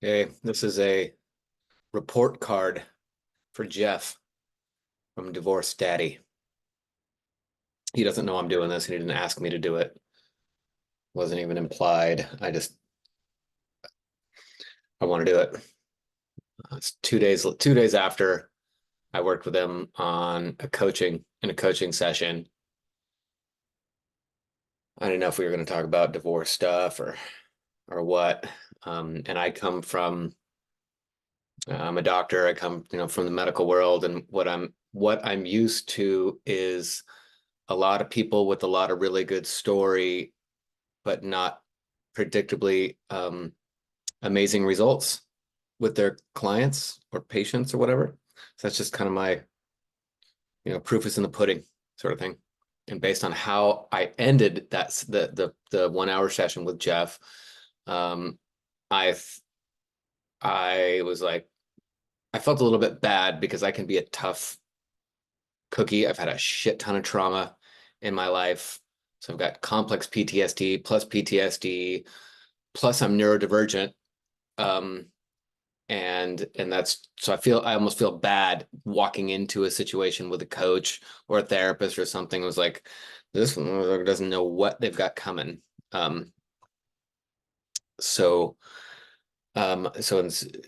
Okay, this is a report card for Jeff from Divorce Daddy. He doesn't know I'm doing this, and he didn't ask me to do it. Wasn't even implied. I want to do it. It's 2 days after I worked with him on a coaching session. I didn't know if we were going to talk about divorce stuff or what. And I'm a doctor. I come, from the medical world, and what I'm used to is a lot of people with a lot of really good story, but not predictably amazing results with their clients or patients or whatever. So that's just kind of my, proof is in the pudding sort of thing. And based on how I ended the 1 hour session with Jeff, um, I I was like, I felt a little bit bad because I can be a tough cookie. I've had a shit ton of trauma in my life. So I've got complex PTSD, plus I'm neurodivergent. Um, and that's so I almost feel bad walking into a situation with a coach or a therapist or something. It was like, this one doesn't know what they've got coming. Um, so so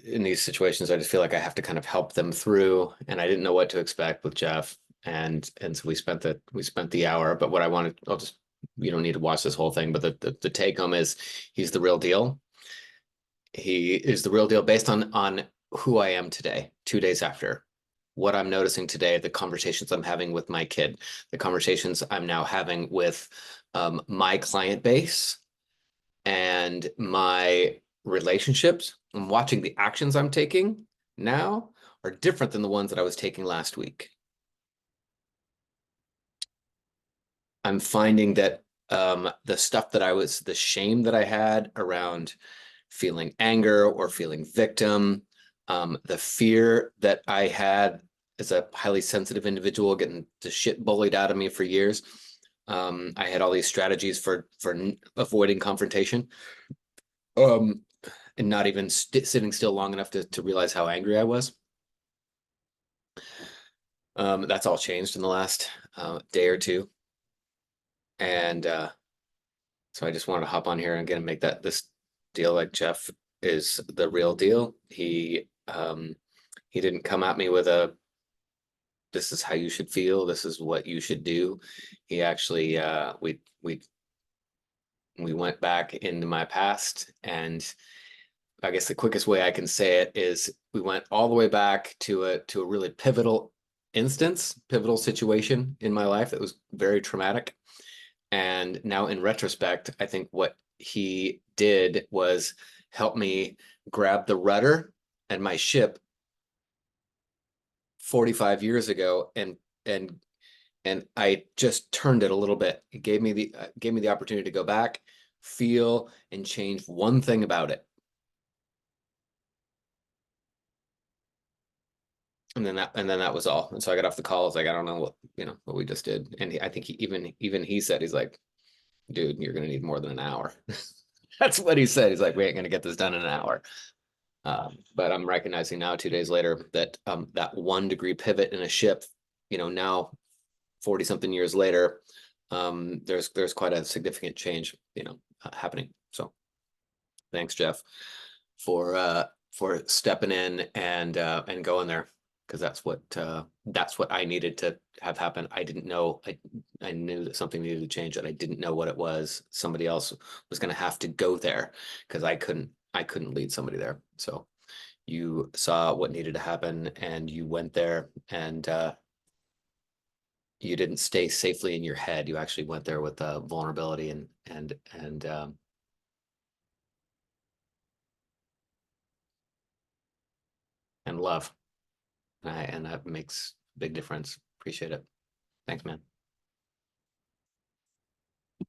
in these situations, I just feel like I have to kind of help them through, and I didn't know what to expect with Jeff, and so we spent the hour. But what I wanted, I'll just you don't need to watch this whole thing, but the take home is he's the real deal. He is the real deal based on who I am today, 2 days after. What I'm noticing today, the conversations I'm having with my kid, the conversations I'm now having with my client base and my relationships. I'm watching the actions I'm taking now are different than the ones that I was taking last week. I'm finding that the shame that I had around feeling anger or feeling victim, the fear that I had as a highly sensitive individual getting the shit bullied out of me for years. I had all these strategies for avoiding confrontation, and not even sitting still long enough to realize how angry I was. That's all changed in the last day or two, and so I just wanted to hop on here and again make this deal like Jeff is the real deal. He didn't come at me with a this is how you should feel, this is what you should do. He actually we went back into my past, and I guess the quickest way I can say it is we went all the way back to a really pivotal situation in my life that was very traumatic. And now in retrospect, I think what he did was help me grab the rudder and my ship 45 years ago, and I just turned it a little bit. It gave me the opportunity to go back, feel, and change one thing about it. And then that was all. And so I got off the call. I was like, I don't know what we just did. And I think even he said, he's like, dude, you're gonna need more than an hour. That's what he said. He's like, we ain't gonna get this done in an hour. But I'm recognizing now, 2 days later, that that 1 degree pivot in a ship, now 40 something years later, there's quite a significant change, happening. So thanks, Jeff, for stepping in and going there, because that's what I needed to have happen. I didn't know. I knew that something needed to change, and I didn't know what it was. Somebody else was going to have to go there because I couldn't lead somebody there. So you saw what needed to happen, and you went there, and you didn't stay safely in your head. You actually went there with vulnerability and love, and that makes a big difference. Appreciate it. Thanks, man.